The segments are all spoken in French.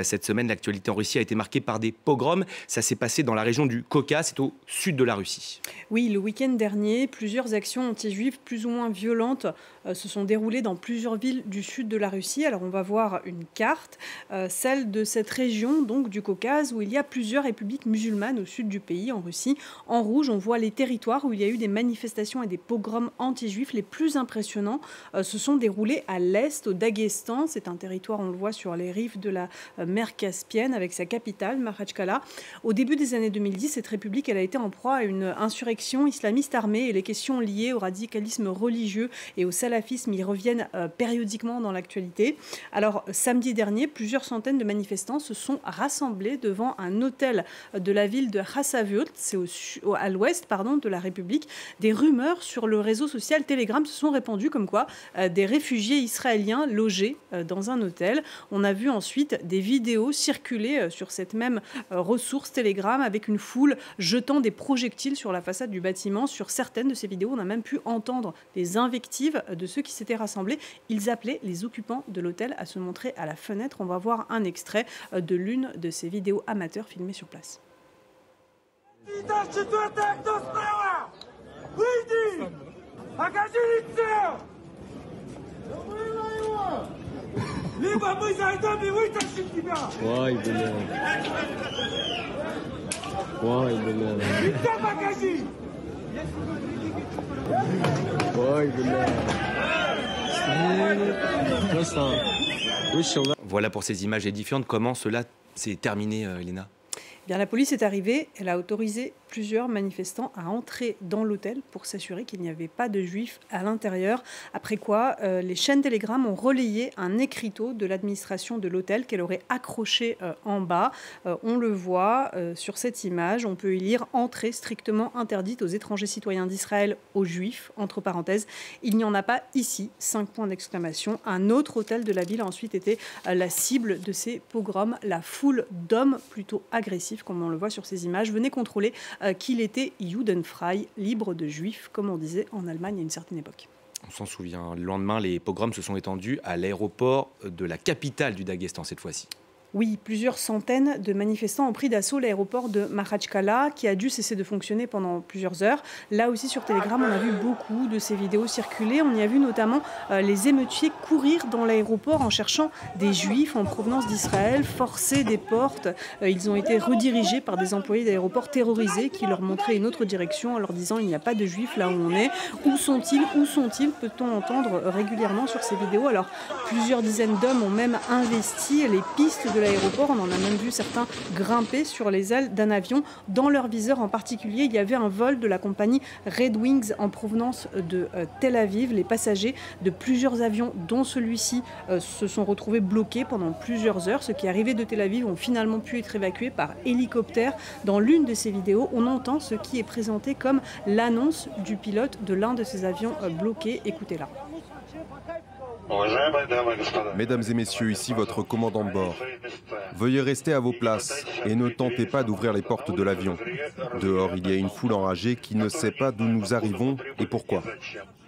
Cette semaine, l'actualité en Russie a été marquée par des pogroms. Ça s'est passé dans la région du Caucase, c'est au sud de la Russie. Oui, le week-end dernier, plusieurs actions anti-juives plus ou moins violentes se sont déroulées dans plusieurs villes du sud de la Russie. Alors on va voir une carte, celle de cette région donc du Caucase où il y a plusieurs républiques musulmanes au sud du pays, en Russie. En rouge, on voit les territoires où il y a eu des manifestations et des pogroms anti-juifs. Les plus impressionnants se sont déroulés à l'est, au Daghestan. C'est un territoire, on le voit, sur les rives de la mer Caspienne avec sa capitale, Makhachkala. Au début des années 2010, cette république elle a été en proie à une insurrection islamiste armée et les questions liées au radicalisme religieux et au salafisme y reviennent périodiquement dans l'actualité. Alors, samedi dernier, plusieurs centaines de manifestants se sont rassemblés devant un hôtel de la ville de Khasavyurt, c'est à l'ouest de la République. Des rumeurs sur le réseau social Telegram se sont répandues comme quoi des réfugiés israéliens logés dans un hôtel. On a vu ensuite des vidéos circuler sur cette même ressource Telegram avec une foule jetant des projectiles sur la façade du bâtiment. Sur certaines de ces vidéos, on a même pu entendre des invectives de ceux qui s'étaient rassemblés. Ils appelaient les occupants de l'hôtel à se montrer à la fenêtre. On va voir un extrait de l'une de ces vidéos amateurs filmées sur place. Voilà pour ces images édifiantes. Comment cela s'est terminé, Elena? Bien, la police est arrivée, elle a autorisé plusieurs manifestants à entrer dans l'hôtel pour s'assurer qu'il n'y avait pas de juifs à l'intérieur. Après quoi, les chaînes Telegram ont relayé un écriteau de l'administration de l'hôtel qu'elle aurait accroché en bas. On le voit sur cette image, on peut y lire « Entrée strictement interdite aux étrangers citoyens d'Israël, aux juifs », entre parenthèses. Il n'y en a pas ici, 5 points d'exclamation. Un autre hôtel de la ville a ensuite été la cible de ces pogroms. La foule d'hommes plutôt agressifs, comme on le voit sur ces images, venait contrôler qu'il était judenfrei, libre de juifs, comme on disait en Allemagne à une certaine époque. On s'en souvient. Le lendemain, les pogroms se sont étendus à l'aéroport de la capitale du Daghestan cette fois-ci. Oui, plusieurs centaines de manifestants ont pris d'assaut l'aéroport de Makhachkala qui a dû cesser de fonctionner pendant plusieurs heures. Là aussi sur Telegram, on a vu beaucoup de ces vidéos circuler. On y a vu notamment les émeutiers courir dans l'aéroport en cherchant des juifs en provenance d'Israël, forcer des portes. Ils ont été redirigés par des employés d'aéroport terrorisés qui leur montraient une autre direction en leur disant « il n'y a pas de juifs là où on est ». Où sont-ils? Où sont-ils? Peut-on entendre régulièrement sur ces vidéos. Alors plusieurs dizaines d'hommes ont même investi les pistes de l'aéroport. On en a même vu certains grimper sur les ailes d'un avion. Dans leur viseur en particulier, il y avait un vol de la compagnie Red Wings en provenance de Tel Aviv. Les passagers de plusieurs avions, dont celui-ci, se sont retrouvés bloqués pendant plusieurs heures. Ceux qui arrivaient de Tel Aviv ont finalement pu être évacués par hélicoptère. Dans l'une de ces vidéos, on entend ce qui est présenté comme l'annonce du pilote de l'un de ces avions bloqués. Écoutez-la. Mesdames et messieurs, ici votre commandant de bord. Veuillez rester à vos places et ne tentez pas d'ouvrir les portes de l'avion. Dehors, il y a une foule enragée qui ne sait pas d'où nous arrivons et pourquoi.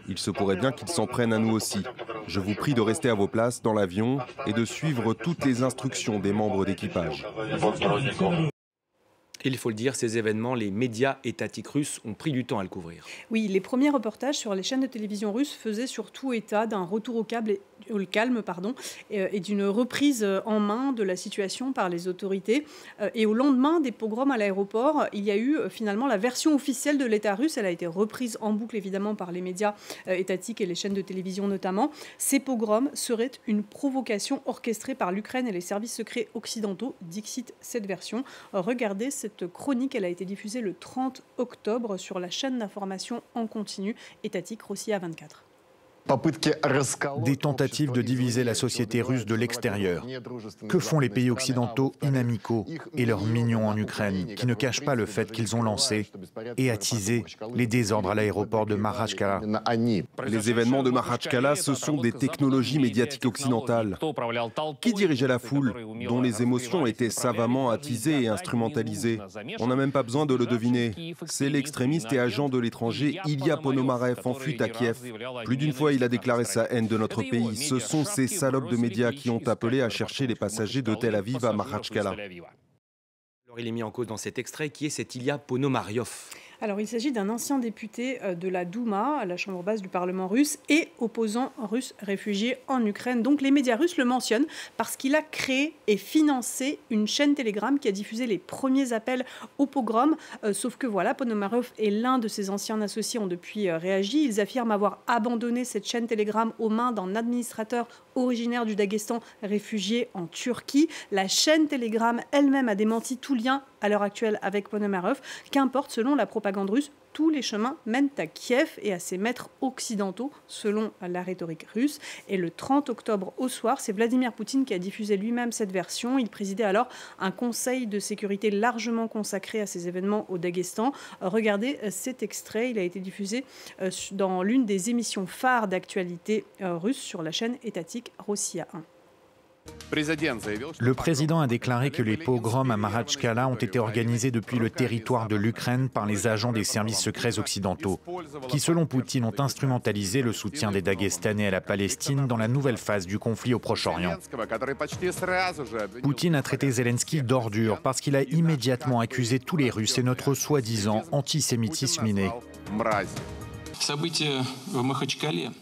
Il se pourrait bien qu'ils s'en prennent à nous aussi. Je vous prie de rester à vos places dans l'avion et de suivre toutes les instructions des membres d'équipage. Il faut le dire, ces événements, les médias étatiques russes ont pris du temps à le couvrir. Oui, les premiers reportages sur les chaînes de télévision russes faisaient surtout état d'un retour au calme et d'une reprise en main de la situation par les autorités. Et au lendemain des pogroms à l'aéroport, il y a eu finalement la version officielle de l'État russe. Elle a été reprise en boucle évidemment par les médias étatiques et les chaînes de télévision notamment. Ces pogroms seraient une provocation orchestrée par l'Ukraine et les services secrets occidentaux, dixit cette version. Regardez cette chronique, elle a été diffusée le 30 octobre sur la chaîne d'information en continu étatique Rossiya 24. Des tentatives de diviser la société russe de l'extérieur. Que font les pays occidentaux inamicaux et leurs mignons en Ukraine, qui ne cachent pas le fait qu'ils ont lancé et attisé les désordres à l'aéroport de Makhachkala? Les événements de Makhachkala, ce sont des technologies médiatiques occidentales. Qui dirigeait la foule, dont les émotions étaient savamment attisées et instrumentalisées? On n'a même pas besoin de le deviner. C'est l'extrémiste et agent de l'étranger Ilya Ponomarev en fuite à Kiev. Plus d'une fois, il a déclaré sa haine de notre pays. Ce sont ces salopes de médias qui ont appelé à chercher les passagers de Tel Aviv à Makhatchkala. Alors il est mis en cause dans cet extrait qui est cet Ilya Ponomaryov. Alors, il s'agit d'un ancien député de la Douma, la chambre basse du Parlement russe, et opposant russe réfugié en Ukraine. Donc, les médias russes le mentionnent parce qu'il a créé et financé une chaîne Telegram qui a diffusé les premiers appels au pogrom. Sauf que voilà, Ponomaryov et l'un de ses anciens associés ont depuis réagi. Ils affirment avoir abandonné cette chaîne Telegram aux mains d'un administrateur originaire du Daghestan réfugié en Turquie. La chaîne Telegram elle-même a démenti tout lien à l'heure actuelle avec Ponomaryov. Qu'importe, selon la propagande russe, tous les chemins mènent à Kiev et à ses maîtres occidentaux, selon la rhétorique russe. Et le 30 octobre au soir, c'est Vladimir Poutine qui a diffusé lui-même cette version. Il présidait alors un conseil de sécurité largement consacré à ces événements au Daghestan. Regardez cet extrait, il a été diffusé dans l'une des émissions phares d'actualité russe sur la chaîne étatique Rossiya 1. Le président a déclaré que les pogroms à Makhatchkala ont été organisés depuis le territoire de l'Ukraine par les agents des services secrets occidentaux, qui selon Poutine ont instrumentalisé le soutien des Dagestanais à la Palestine dans la nouvelle phase du conflit au Proche-Orient. Poutine a traité Zelensky d'ordure parce qu'il a immédiatement accusé tous les Russes et notre soi-disant antisémitisme inné.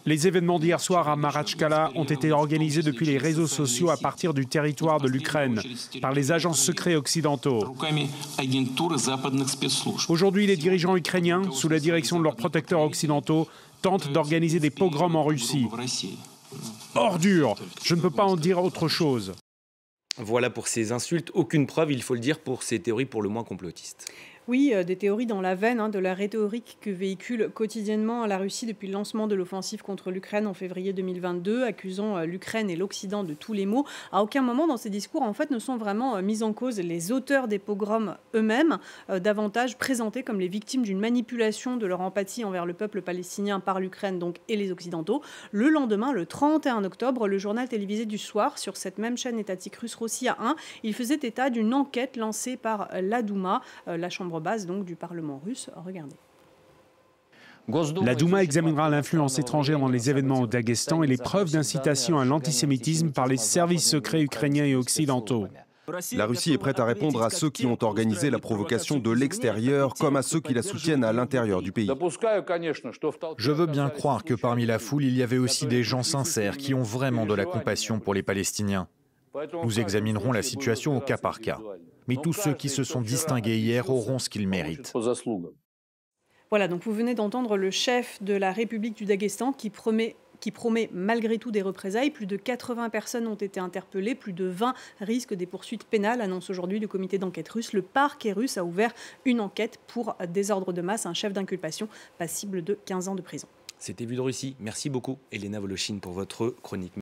Les événements d'hier soir à Makhatchkala ont été organisés depuis les réseaux sociaux à partir du territoire de l'Ukraine, par les agents secrets occidentaux. Aujourd'hui, les dirigeants ukrainiens, sous la direction de leurs protecteurs occidentaux, tentent d'organiser des pogroms en Russie. Ordure! Je ne peux pas en dire autre chose. Voilà pour ces insultes, aucune preuve, il faut le dire, pour ces théories pour le moins complotistes. Oui, des théories dans la veine de la rhétorique que véhicule quotidiennement la Russie depuis le lancement de l'offensive contre l'Ukraine en février 2022, accusant l'Ukraine et l'Occident de tous les maux. À aucun moment dans ces discours, en fait, ne sont vraiment mis en cause les auteurs des pogroms eux-mêmes, davantage présentés comme les victimes d'une manipulation de leur empathie envers le peuple palestinien par l'Ukraine donc, et les Occidentaux. Le lendemain, le 31 octobre, le journal télévisé du soir, sur cette même chaîne étatique russe Rossiya 1, il faisait état d'une enquête lancée par la Douma, la chambre base donc du Parlement russe. Regardez. La Douma examinera l'influence étrangère dans les événements au Daghestan et les preuves d'incitation à l'antisémitisme par les services secrets ukrainiens et occidentaux. La Russie est prête à répondre à ceux qui ont organisé la provocation de l'extérieur comme à ceux qui la soutiennent à l'intérieur du pays. Je veux bien croire que parmi la foule, il y avait aussi des gens sincères qui ont vraiment de la compassion pour les Palestiniens. Nous examinerons la situation au cas par cas. Mais tous ceux qui se sont distingués hier auront ce qu'ils méritent. Voilà, donc vous venez d'entendre le chef de la République du Daghestan qui promet malgré tout des représailles. Plus de 80 personnes ont été interpellées, plus de 20 risquent des poursuites pénales, annonce aujourd'hui le comité d'enquête russe. Le parquet russe a ouvert une enquête pour désordre de masse, un chef d'inculpation passible de 15 ans de prison. C'était Vue de Russie. Merci beaucoup, Elena Voloshin, pour votre chronique.